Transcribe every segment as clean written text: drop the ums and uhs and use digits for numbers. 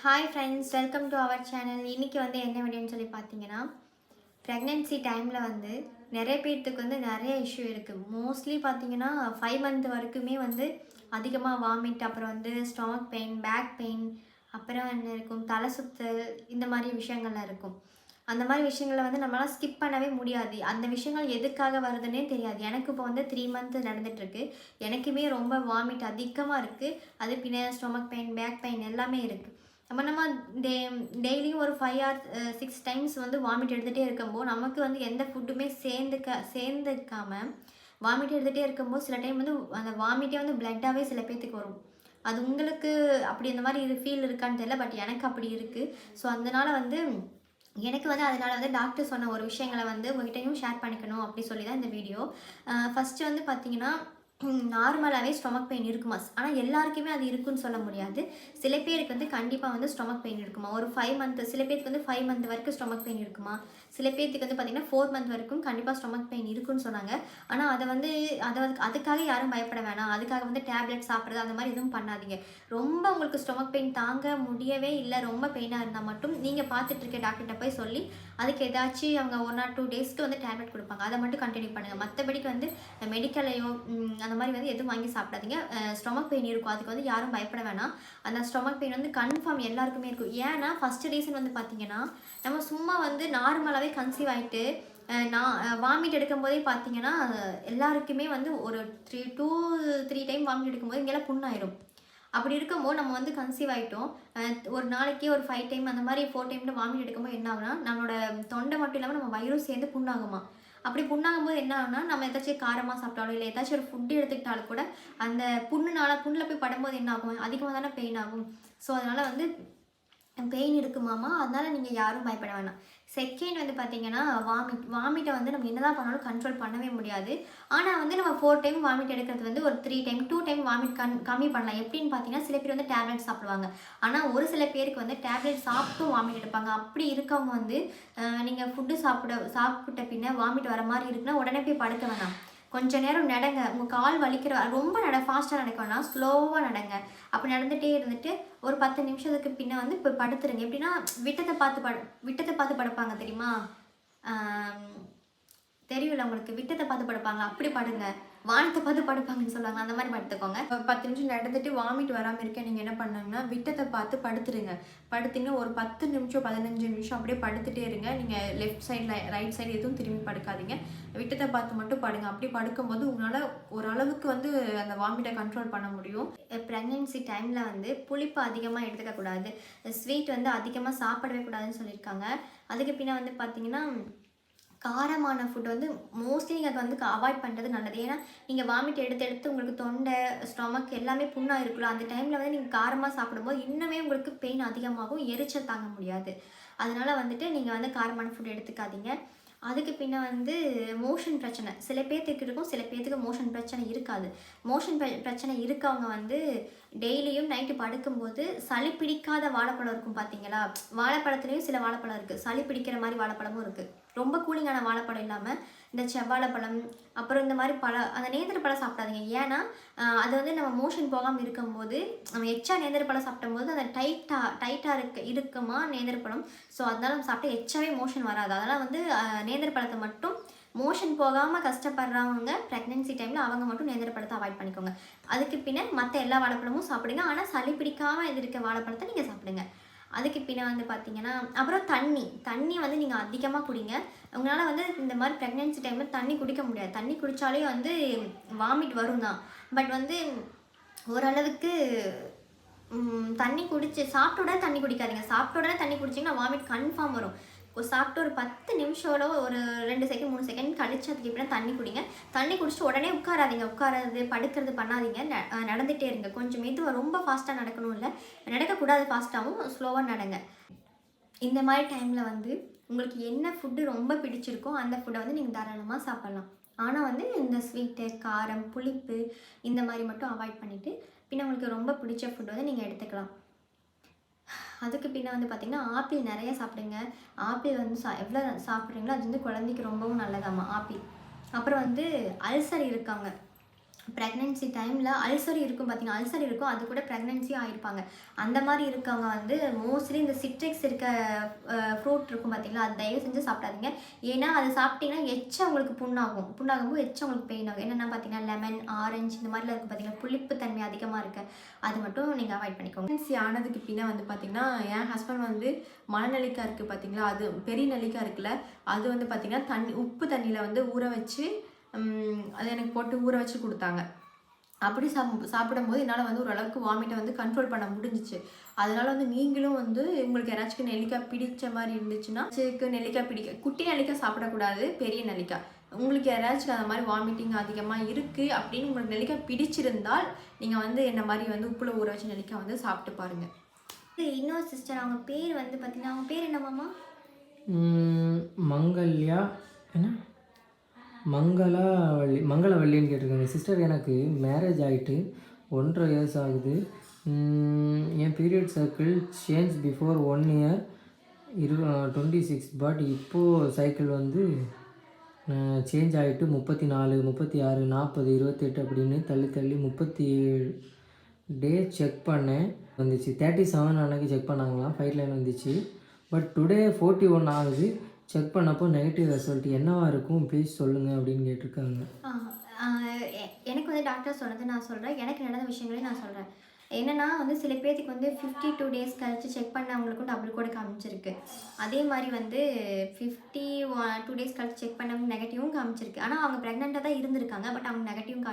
Hi friends, welcome to our channel. இன்றைக்கி வந்து என்ன வீடியோன்னு சொல்லி பார்த்தீங்கன்னா, ப்ரெக்னென்சி டைமில் வந்து நிறைய பேர்த்துக்கு வந்து நிறைய இஷ்யூ இருக்குது. மோஸ்ட்லி பார்த்தீங்கன்னா 5 மந்த் வரைக்குமே வந்து அதிகமாக வாமிட், அப்புறம் வந்து ஸ்டொமக் பெயின், பேக் பெயின், அப்புறம் என்ன இருக்கும், தலை சுத்தல், இந்த மாதிரி விஷயங்கள்லாம் இருக்கும். அந்த மாதிரி விஷயங்களை வந்து நம்மளால் ஸ்கிப் பண்ணவே முடியாது. அந்த விஷயங்கள் எதுக்காக வருதுன்னே தெரியாது. எனக்கு இப்போ வந்து 3 மந்த் நடந்துகிட்ருக்கு. எனக்குமே ரொம்ப வாமிட் அதிகமாக இருக்குது. அது பின்ன ஸ்டொமக் பெயின், பேக் பெயின் எல்லாமே இருக்குது. நம்ம டெய்லியும் ஒரு 5 ஆர் 6 டைம்ஸ் வந்து வாமிட் எடுத்துகிட்டே இருக்கும்போது நமக்கு வந்து எந்த ஃபுட்டுமே சேர்ந்துக்காம வாமிட் எடுத்துகிட்டே இருக்கும்போது சில டைம் வந்து அந்த வாமிட்டே வந்து பிளட்டாகவே சில பேர்த்துக்கு வரும். அது உங்களுக்கு அப்படி இந்த மாதிரி ஃபீல் இருக்கான்னு தெரியல, பட் எனக்கு அப்படி இருக்குது. ஸோ அதனால் வந்து எனக்கு வந்து அதனால் வந்து டாக்டர் சொன்ன ஒரு விஷயங்களை வந்து உங்ககிட்டையும் ஷேர் பண்ணிக்கணும் அப்படி சொல்லி தான் இந்த வீடியோ. ஃபஸ்ட்டு வந்து பார்த்தீங்கன்னா, நார்மலாகவே ஸ்டொமக் பெயின் இருக்குமா? ஆனால் எல்லாருக்குமே அது இருக்குன்னு சொல்ல முடியாது. சில பேருக்கு வந்து கண்டிப்பாக வந்து ஸ்டொமக் பெயின் இருக்குமா. ஒரு 5 மந்த், சில பேருக்கு வந்து 5 மந்த் வரைக்கும் ஸ்டொமக் பெயின் இருக்குமா. சில பேர்த்துக்கு வந்து பார்த்திங்கன்னா 4 மந்த் வரைக்கும் கண்டிப்பாக ஸ்டொமக் பெயின் இருக்குன்னு சொன்னாங்க. ஆனால் அதுக்காக யாரும் பயப்பட வேணாம். அதுக்காக வந்து டேப்லெட் சாப்பிட்றது அந்த மாதிரி எதுவும் பண்ணாதீங்க. ரொம்ப உங்களுக்கு ஸ்டொமக் பெயின் தாங்க முடியவே இல்லை, ரொம்ப பெயினாக இருந்தால் மட்டும் நீங்கள் பார்த்துட்டு இருக்க டாக்டர்கிட்ட போய் சொல்லி அதுக்கு ஏதாச்சும் அவங்க 1 ஆர் 2 டேஸ்க்கு வந்து டேப்லெட் கொடுப்பாங்க. அதை மட்டும் கண்டினியூ பண்ணுங்கள். மற்றபடிக்கு வந்து மெடிக்கலையோ அந்த மாதிரி வந்து எதுவும் வாங்கி சாப்பிடாதீங்க. ஸ்டொமக் பெயின் இருக்கும், அதுக்கு வந்து யாரும் பயப்பட வேணாம். அந்த ஸ்டொமக் பெயின் வந்து கன்ஃபார்ம் எல்லாருக்குமே இருக்கும். ஏன்னா ஃபஸ்ட்டு ரீசன் வந்து பார்த்தீங்கன்னா, நம்ம சும்மா வந்து நார்மலாகவே கன்சீவ் ஆகிட்டு நான் வாமிட் எடுக்கும்போதே பார்த்தீங்கன்னா எல்லாருக்குமே வந்து ஒரு 3 டைம் வாமிட் எடுக்கும்போது இங்கெல்லாம் புண்ணாயிரும். அப்படி இருக்கும்போது நம்ம வந்து கன்சீவ் ஆகிட்டோம். ஒரு நாளைக்கே ஒரு 5 டைம் அந்த மாதிரி 4 டைம்ல வாமிட் எடுக்கும்போது என்ன ஆகுனா, நம்மளோட தொண்டை மட்டும் இல்லாமல் நம்ம வயிறும் சேர்ந்து புண்ணாகுமா. அப்படி புண்ணாகும்போது என்ன ஆகுனா, நம்ம ஏதாச்சும் காரமாக சாப்பிட்டாலும் இல்லை ஏதாச்சும் ஒரு ஃபுட்டு எடுத்துக்கிட்டாலும் கூட அந்த புண்ணில் போய் படும்போது என்ன ஆகும், அதிகமாக தானே பெயின் ஆகும். ஸோ அதனால் வந்து பெயின் இருக்குமாமா, அதனால் நீங்கள் யாரும் பயப்பட வேணாம். செகண்ட் வந்து பார்த்தீங்கன்னா, வாமிட்டை வந்து நம்ம என்னதான் பண்ணாலும் கண்ட்ரோல் பண்ணவே முடியாது. ஆனால் வந்து நம்ம 4 டைம் வாமிட் எடுக்கிறது வந்து ஒரு 3 டைம் 2 டைம் வாமிட் கம்மி பண்ணலாம். எப்படின்னு பார்த்தீங்கன்னா, சில பேர் வந்து டேப்லெட் சாப்பிடுவாங்க. ஆனால் ஒரு சில பேருக்கு வந்து டேப்லெட் சாப்பிட்டும் வாமிட் எடுப்பாங்க. அப்படி இருக்கவங்க வந்து நீங்கள் ஃபுட்டு சாப்பிட்ட பின்ன வாமிட் வர மாதிரி இருக்குன்னா உடனே போய் படுக்க வேணாம். கொஞ்ச நேரம் நடங்க. உங்கள் கால் வலிக்கிற ரொம்ப ஃபாஸ்ட்டாக நடக்க வேணாம், ஸ்லோவாக நடங்க. அப்படி நடந்துகிட்டே இருந்துட்டு ஒரு 10 நிமிஷத்துக்கு பின்ன வந்து இப்போ படுத்துருங்க. எப்படின்னா விட்டத்தை பார்த்து படுப்பாங்க தெரியுமா? தெரியும்ல உங்களுக்கு, விட்டத்தை பார்த்து படுப்பாங்க, அப்படி படுங்க. வானத்தை பார்த்து படுப்பாங்கன்னு சொல்லுவாங்க, அந்த மாதிரி படுத்துக்கோங்க. 10 நிமிஷம் நடந்துட்டு வாமிட் வராமல் இருக்க நீங்கள் என்ன பண்ணாங்கன்னா, விட்டத்தை பார்த்து படுத்துருங்க. படுத்தீங்கன்னா ஒரு 10 நிமிஷம் 15 நிமிஷம் அப்படியே படுத்துகிட்டே இருங்க. நீங்கள் லெஃப்ட் சைடில் ரைட் சைடு எதுவும் திரும்பி படுக்காதீங்க. விட்டத்தை பார்த்து மட்டும் படுங்க. அப்படி படுக்கும்போது உங்களால் ஓரளவுக்கு வந்து அந்த வாமிட்டை கண்ட்ரோல் பண்ண முடியும். ப்ரெக்னென்சி டைமில் வந்து புளிப்பு அதிகமாக எடுத்துக்கக்கூடாது, ஸ்வீட் வந்து அதிகமாக சாப்பிடவே கூடாதுன்னு சொல்லியிருக்காங்க. அதுக்கு பின்ன வந்து பார்த்தீங்கன்னா, காரமான ஃபுட் வந்து மோஸ்ட்லி நீங்கள் அதை வந்து அவாய்ட் பண்ணுறது நல்லது. ஏன்னா நீங்கள் வாமிட் எடுத்து உங்களுக்கு தொண்டை, ஸ்டொமக் எல்லாமே புண்ணாக இருக்குல்ல, அந்த டைமில் வந்து நீங்கள் காரமாக சாப்பிடும்போது இன்னுமே உங்களுக்கு பெயின் அதிகமாகும், எரிச்சல் தாங்க முடியாது. அதனால் வந்துட்டு நீங்கள் வந்து காரமான ஃபுட் எடுத்துக்காதீங்க. அதுக்கு பின்ன வந்து மோஷன் பிரச்சனை சில பேர்த்துக்கு இருக்கும், சில பேர்த்துக்கு மோஷன் பிரச்சனை இருக்காது. மோஷன் பிரச்சனை இருக்கவங்க வந்து டெய்லியும் நைட்டு படுக்கும்போது சளி பிடிக்காத வாழைப்பழம் இருக்கும் பார்த்தீங்களா? வாழைப்பழத்துலேயும் சில வாழைப்பழம் இருக்குது, சளி பிடிக்கிற மாதிரி வாழைப்பழமும் இருக்குது. ரொம்ப கூலிங்கான வாழைப்பழம் இல்லாமல் இந்த செவ்வாழைப்பழம், அப்புறம் இந்த மாதிரி அந்த நேந்திர பழம் சாப்பிடாதீங்க. ஏன்னா அது வந்து நம்ம மோஷன் போகாமல் இருக்கும்போது நம்ம எச்சா நேந்திர பழம் சாப்பிடும்போது அந்த டைட்டாக இருக்குமா நேந்திர பழம். ஸோ அதனால நம்ம சாப்பிட்டா எச்சாவே மோஷன் வராது. அதனால் வந்து நேந்திர பழத்தை மட்டும் மோஷன் போகாமல் கஷ்டப்படுறவங்க ப்ரெக்னென்சி டைமில் அவங்க மட்டும் நேந்திர பழத்தை அவாய்ட் பண்ணிக்கோங்க. அதுக்கு பின்ன மற்ற எல்லா வாழைப்பழமும் சாப்பிடுங்க. ஆனால் சளி பிடிக்காமல் இது இருக்க வாழைப்பழத்தை நீங்கள் சாப்பிடுங்க. அதுக்கு பின்ன வந்து பார்த்தீங்கன்னா, அப்புறம் தண்ணி வந்து நீங்கள் அதிகமாக குடிங்க. உங்களால் வந்து இந்த மாதிரி ப்ரெக்னென்சி டைமில் தண்ணி குடிக்க முடியாது. தண்ணி குடித்தாலே வந்து வாமிட் வரும் தான். பட் வந்து ஓரளவுக்கு தண்ணி சாப்பிட்ட உடனே தண்ணி குடிக்காதீங்க. சாப்பிட்ட உடனே தண்ணி குடிச்சிங்கன்னா வாமிட் கன்ஃபார்ம் வரும். சாப்பிட்டு ஒரு 10 நிமிஷம் ஒரு 2 செகண்ட் 3 செகண்ட் கழிச்சு அதுக்கு எப்படின்னா தண்ணி குடிங்க. தண்ணி குடிச்சிட்டு உடனே உட்காராதீங்க. உட்காராது படுக்கிறது பண்ணாதீங்க. நடந்துகிட்டே இருங்க. கொஞ்சம் மெதுவாக, ரொம்ப ஃபாஸ்ட்டாக நடக்கணும் இல்லை, நடக்கக்கூடாது, ஃபாஸ்ட்டாகவும் ஸ்லோவாக நடங்க. இந்த மாதிரி டைமில் வந்து உங்களுக்கு என்ன ஃபுட்டு ரொம்ப பிடிச்சிருக்கோ அந்த ஃபுட்டை வந்து நீங்கள் தாராளமாக சாப்பிட்லாம். ஆனால் வந்து இந்த ஸ்வீட்டு, காரம், புளிப்பு இந்த மாதிரி மட்டும் அவாய்ட் பண்ணிவிட்டு பின்ன உங்களுக்கு ரொம்ப பிடிச்ச ஃபுட் வந்து நீங்கள் எடுத்துக்கலாம். அதுக்கு பின்ன வந்து பார்த்திங்கன்னா, ஆப்பிள் நிறைய சாப்பிடுங்க. ஆப்பிள் வந்து எவ்வளோ சாப்பிட்றீங்களோ அது வந்து குழந்தைக்கு ரொம்பவும் நல்லதாம்மா ஆப்பிள். அப்புறம் வந்து அல்சர் இருக்காங்க, ப்ரெக்னென்சி டைமில் அல்சர் இருக்கும் பார்த்தீங்கன்னா, அல்சர் இருக்கும், அது கூட ப்ரெக்னென்சி ஆகிருப்பாங்க. அந்த மாதிரி இருக்கவங்க வந்து மோஸ்ட்லி இந்த சிட்ரிக்ஸ் இருக்க ஃப்ரூட் இருக்கும் பார்த்தீங்களா, அது தயவு செஞ்சு சாப்பிடாதீங்க. ஏன்னா அது சாப்பிட்டீங்கன்னா எச்சம் உங்களுக்கு புண்ணாகும். புண்ணாகும்போது எச்சம் உங்களுக்கு பெயின் ஆகும். என்னென்னா பார்த்தீங்கன்னா லெமன், ஆரஞ்சு இந்த மாதிரிலாம் இருக்குது பார்த்தீங்கன்னா, புளிப்பு தன்மை அதிகமாக இருக்குது. அது மட்டும் நீங்கள் அவாய்ட் பண்ணிக்கோங்க. ப்ரெக்னென்சி ஆனதுக்கு பின்னே வந்து பார்த்திங்கன்னா, என் ஹஸ்பண்ட் வந்து மணநெல்லிக்காய் இருக்குது பார்த்தீங்களா, அது பெரிய நெல்லிக்காய் இருக்குல்ல, அது வந்து பார்த்திங்கன்னா உப்பு தண்ணியில் வந்து ஊற வச்சு அது எனக்கு போட்டு ஊற வச்சு கொடுத்தாங்க. அப்படி சாப்பிடும்போது என்னால் வந்து ஓரளவுக்கு வாமிட்டை வந்து கண்ட்ரோல் பண்ண முடிஞ்சிச்சு. அதனால் வந்து நீங்களும் வந்து உங்களுக்கு யாராச்சும் நெல்லிக்காய் பிடிச்ச மாதிரி இருந்துச்சுன்னா, நெல்லிக்காய் குட்டி நெல்லிக்காய் சாப்பிடக்கூடாது, பெரிய நெல்லிக்காய். உங்களுக்கு யாராச்சும் அந்த மாதிரி வாமிட்டிங் அதிகமாக இருக்குது அப்படின்னு உங்களுக்கு நெல்லிக்காய் பிடிச்சிருந்தால் நீங்கள் வந்து என்ன மாதிரி வந்து உப்புல ஊற வச்ச நெல்லிக்காய் வந்து சாப்பிட்டு பாருங்கள். இன்னொரு சிஸ்டர் அவங்க பேர் வந்து பார்த்தீங்கன்னா, அவங்க பேர் என்னமாம்மா? மங்கல்யா என்ன மங்களவள்ளின்னு கேட்டிருக்காங்க. சிஸ்டர், எனக்கு மேரேஜ் ஆகிட்டு 1.5 இயர்ஸ் ஆகுது. என் period cycle change before 1 year 26, but இப்போது சைக்கிள் வந்து சேஞ்ச் ஆகிட்டு 34, 36, 40, 28 அப்படின்னு தள்ளி 37 டேஸ் செக் பண்ணேன், வந்துச்சு. 37 அன்னைக்கு செக் பண்ணாங்களாம், 5 லைன் வந்துச்சு. பட் டுடே 41 ஆகுது. செக் பண்ணப்போ நெகட்டிவ் ரிசல்ட் என்னவா இருக்கும், ப்ளீஸ் சொல்லுங்கள் அப்படின்னு கேட்டிருக்காங்க. எனக்கு வந்து டாக்டர் சொன்னது நான் சொல்கிறேன், எனக்கு நடந்த விஷயங்களையும் நான் சொல்கிறேன். என்னென்னா வந்து சில பேர்த்துக்கு வந்து 52 டேஸ் கழிச்சு செக் பண்ணவங்களுக்கும் டபுள் கோடு காமிச்சிருக்கு. அதே மாதிரி வந்து 52 டேஸ் கழிச்சு செக் பண்ணவங்க நெகட்டிவும் காமிச்சிருக்கு. ஆனால் அவங்க ப்ரெக்னெண்ட்டாக தான் இருந்திருக்காங்க, பட் அவங்க நெகட்டிவும்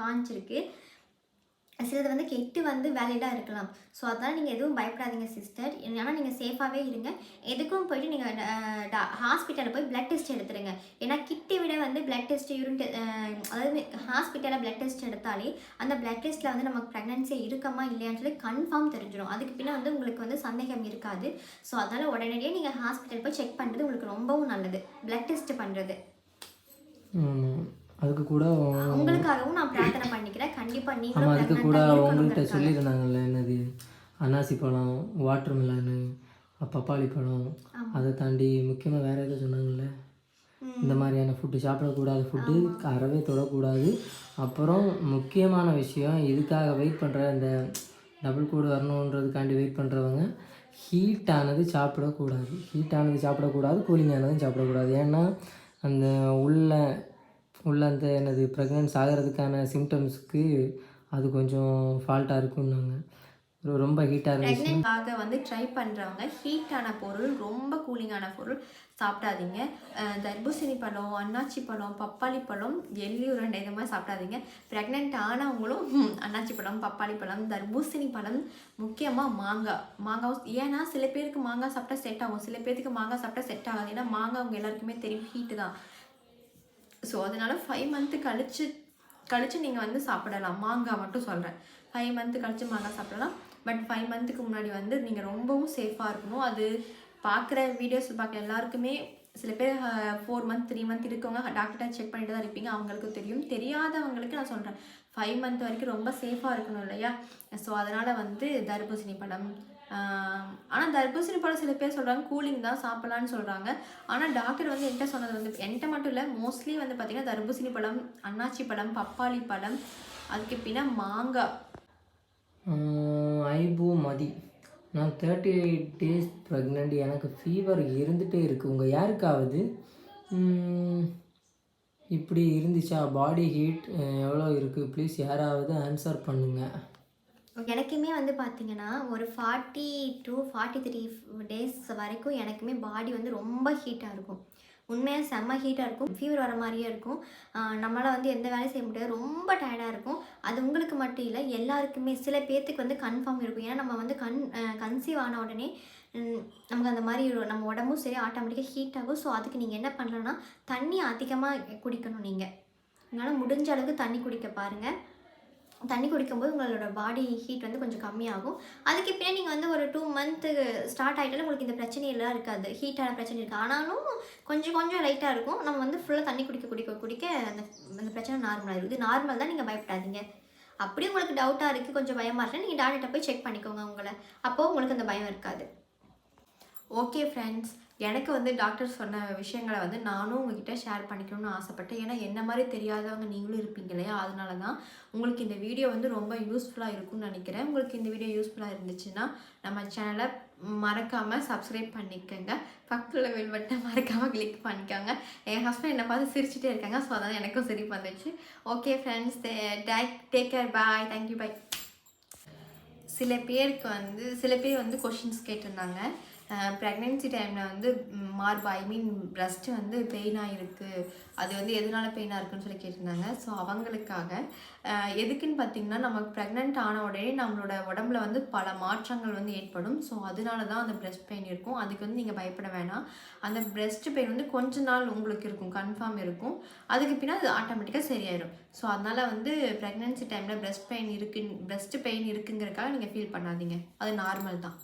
காமிச்சிருக்கு. சிலது வந்து கெட்டு வந்து வேலிடாக இருக்கலாம். ஸோ அதனால் நீங்கள் எதுவும் பயப்படாதீங்க சிஸ்டர். ஆனால் நீங்கள் சேஃபாகவே இருங்க. எதுக்கும் போய்ட்டு நீங்கள் ஹாஸ்பிட்டலில் போய் ப்ளட் டெஸ்ட் எடுத்துருங்க. ஏன்னா கிட்டை விட வந்து ப்ளட் டெஸ்ட்டு, யூரின் அதாவது ஹாஸ்பிட்டலில் ப்ளட் டெஸ்ட் எடுத்தாலே அந்த ப்ளட் டெஸ்ட்டில் வந்து நமக்கு ப்ரெக்னன்சி இருக்கமா இல்லையான்னு சொல்லி கன்ஃபார்ம் தெரிஞ்சிடும். அதுக்கு பின்னே வந்து உங்களுக்கு வந்து சந்தேகம் இருக்காது. ஸோ அதனால் உடனடியே நீங்கள் ஹாஸ்பிட்டல் போய் செக் பண்ணுறது உங்களுக்கு ரொம்பவும் நல்லது, ப்ளட் டெஸ்ட் பண்ணுறது. அதுக்கு கூட உங்களுக்காகவும் நான் பிரார்த்தனை பண்ணிக்கிறேன். கண்டிப்பாக ஆமாம், நீங்களும் அதுக்கு கூட அவங்கள்ட்ட சொல்லியிருந்தாங்கல்ல, என்னது அன்னாசி பழம், வாட்டர் மிலானு, பப்பாளி பழம், அதை தாண்டி முக்கியமாக வேறு எதுவும் சொன்னாங்கல்ல, இந்த மாதிரியான ஃபுட்டு சாப்பிடக்கூடாது, ஃபுட்டு அறவே தொடக்கூடாது. அப்புறம் முக்கியமான விஷயம், இதுக்காக வெயிட் பண்ணுற இந்த டபுள் கோடு வரணுன்றதுக்காண்டி வெயிட் பண்ணுறவங்க ஹீட்டானது சாப்பிடக்கூடாது, கூலிங்கானதும் சாப்பிடக்கூடாது. ஏன்னா அந்த உள்ள அந்த என்னது ப்ரெக்னென்ஸ் ஆகிறதுக்கான சிம்டம்ஸ்க்கு அது கொஞ்சம் ஃபால்ட்டாக இருக்குன்னாங்க. ரொம்ப ஹீட்டாக இருந்துச்சுக்காக வந்து ட்ரை பண்ணுறவங்க ஹீட்டான பொருள், ரொம்ப கூலிங்கான பொருள் சாப்பிடாதீங்க. தர்பூசணி பழம், அன்னாச்சி பழம், பப்பாளி பழம், எள்ளி உருண்டை இந்த மாதிரி சாப்பிடாதீங்க. ப்ரெக்னென்ட் ஆனவங்களும் அன்னாச்சி பழம், பப்பாளி பழம், தர்பூசணி பழம், முக்கியமாக மாங்காய். ஏன்னா சில பேருக்கு மாங்காய் சாப்பிட்டா செட் ஆகும், சில பேருக்கு மாங்காய் சாப்பிட்டா செட் ஆகாது. ஏன்னா மாங்காய் அவங்க எல்லாருக்குமே தெரியும் ஹீட்டு தான். ஸோ அதனால் 5 மந்த்து கழிச்சு நீங்கள் வந்து சாப்பிடலாம். மாங்காய் மட்டும் சொல்கிறேன், 5 மந்த்து கழிச்சு மாங்காய் சாப்பிடலாம். பட் 5 மந்த்துக்கு முன்னாடி வந்து நீங்கள் ரொம்பவும் சேஃபாக இருக்கணும். அது பார்க்குற வீடியோஸ் பார்க்குற எல்லாருக்குமே, சில பேர் 4 மந்த் 3 மந்த் இருக்கவங்க டாக்டர்கிட்ட செக் பண்ணிட்டு தான் இருப்பீங்க, அவங்களுக்கு தெரியும். தெரியாதவங்களுக்கு நான் சொல்கிறேன், 5 மந்த் வரைக்கும் ரொம்ப சேஃபாக இருக்கணும் இல்லையா. ஸோ அதனால் வந்து தர்பூசணி பழம், ஆனால் தர்பூசணி பழம் சில பேர் சொல்கிறாங்க கூலிங் தான் சாப்பிட்லான்னு சொல்கிறாங்க. ஆனால் டாக்டர் வந்து என்கிட்ட சொன்னது வந்து, என்கிட்ட மட்டும் இல்லை, மோஸ்ட்லி வந்து பார்த்திங்கன்னா தர்பூசணி பழம், அன்னாச்சி பழம், பப்பாளி பழம், அதுக்கு பின்னா மாங்காய். ஐபூ மதி, நான் 38 டேஸ் ப்ரெக்னென்ட், எனக்கு ஃபீவர் இருந்துகிட்டே இருக்குது. உங்கள் யாருக்காவது இப்படி இருந்துச்சா? பாடி ஹீட் எவ்வளோ இருக்குது? ப்ளீஸ் யாராவது ஆன்சர் பண்ணுங்கள். எனக்குமே வந்து பார்த்திங்கன்னா ஒரு 40 to 43 டேஸ் வரைக்கும் எனக்குமே பாடி வந்து ரொம்ப ஹீட்டாக இருக்கும். உண்மையாக செம்ம ஹீட்டாக இருக்கும், ஃபீவர் வர மாதிரியே இருக்கும். நம்மளால் வந்து எந்த வேலையும் செய்ய முடியாது, ரொம்ப டயர்டாக இருக்கும். அது உங்களுக்கு மட்டும் இல்லை, எல்லாருக்குமே. சில பேர்த்துக்கு வந்து கன்ஃபார்ம் இருக்கும். ஏன்னா நம்ம வந்து கன்சீவ் ஆன உடனே நமக்கு அந்த மாதிரி நம்ம உடம்பும் சரி ஆட்டோமேட்டிக்காக ஹீட் ஆகும். ஸோ அதுக்கு நீங்கள் என்ன பண்ணலான்னா, தண்ணி அதிகமாக குடிக்கணும். நீங்கள் அதனால் முடிஞ்ச அளவுக்கு தண்ணி குடிக்க பாருங்கள். தண்ணி குடிக்கும்போது உங்களோட பாடி ஹீட் வந்து கொஞ்சம் கம்மியாகும். அதுக்கு பின்னாடி நீங்கள் வந்து ஒரு 2 மந்த்து ஸ்டார்ட் ஆகிட்டாலும் உங்களுக்கு இந்த பிரச்சனையெல்லாம் இருக்காது, ஹீட்டான பிரச்சனை இருக்குது. ஆனாலும் கொஞ்சம் லைட்டாக இருக்கும். நம்ம வந்து ஃபுல்லாக தண்ணி குடிக்க அந்த பிரச்சனை நார்மலாக இருக்குது. இது நார்மல் தான், நீங்கள் பயப்படாதீங்க. அப்படியே உங்களுக்கு டவுட்டாக இருக்குது, கொஞ்சம் பயமாக இருக்குன்னா நீங்கள் டாக்டர்கிட்ட போய் செக் பண்ணிக்கோங்க உங்களை. அப்போது உங்களுக்கு அந்த பயம் இருக்காது. ஓகே ஃப்ரெண்ட்ஸ், எனக்கு வந்து டாக்டர் சொன்ன விஷயங்களை வந்து நானும் உங்ககிட்ட ஷேர் பண்ணிக்கணும்னு ஆசைப்பட்டேன். ஏன்னா என்ன மாதிரி தெரியாதவங்க நீங்களும் இருப்பீங்க இல்லையா, அதனால தான் உங்களுக்கு இந்த வீடியோ வந்து ரொம்ப யூஸ்ஃபுல்லாக இருக்கும்னு நினைக்கிறேன். உங்களுக்கு இந்த வீடியோ யூஸ்ஃபுல்லாக இருந்துச்சுன்னா நம்ம சேனலை மறக்காமல் சப்ஸ்கிரைப் பண்ணிக்கோங்க. பக்கத்தில் பெல் பட்டனை மறக்காமல் கிளிக் பண்ணிக்கோங்க. என் ஹஸ்பண்ட் என்னை பார்த்து சிரிச்சுட்டே இருக்காங்க, ஸோ அதான் எனக்கும் சிரிப்பு வந்துச்சு. ஓகே ஃப்ரெண்ட்ஸ், டேக் கேர், பாய், தேங்க்யூ, பாய். சில பேர் வந்து கொஷின்ஸ் கேட்டிருந்தாங்க. ப்ரெக்னென்சி டைமில் வந்து மார்பு பிரஸ்ட்டு வந்து பெயினாக இருக்குது, அது வந்து எதனால் பெயினாக இருக்குன்னு சொல்லி கேட்டிருந்தாங்க. ஸோ அவங்களுக்காக எதுக்குன்னு பார்த்திங்கன்னா, நமக்கு ப்ரெக்னென்ட் ஆன உடனே நம்மளோட உடம்புல வந்து பல மாற்றங்கள் வந்து ஏற்படும். ஸோ அதனால தான் அந்த பிரஸ்ட் பெயின் இருக்கும். அதுக்கு வந்து நீங்கள் பயப்பட வேணாம். அந்த பிரஸ்ட் பெயின் வந்து கொஞ்ச நாள் உங்களுக்கு இருக்கும், கன்ஃபார்ம் இருக்கும். அதுக்கு பின்னாடி அது ஆட்டோமேட்டிக்காக சரியாயிடும். ஸோ அதனால் வந்து ப்ரெக்னென்சி டைமில் பிரஸ்ட் பெயின் இருக்குங்கிறதுக்காக நீங்கள் ஃபீல் பண்ணாதீங்க, அது நார்மல் தான்.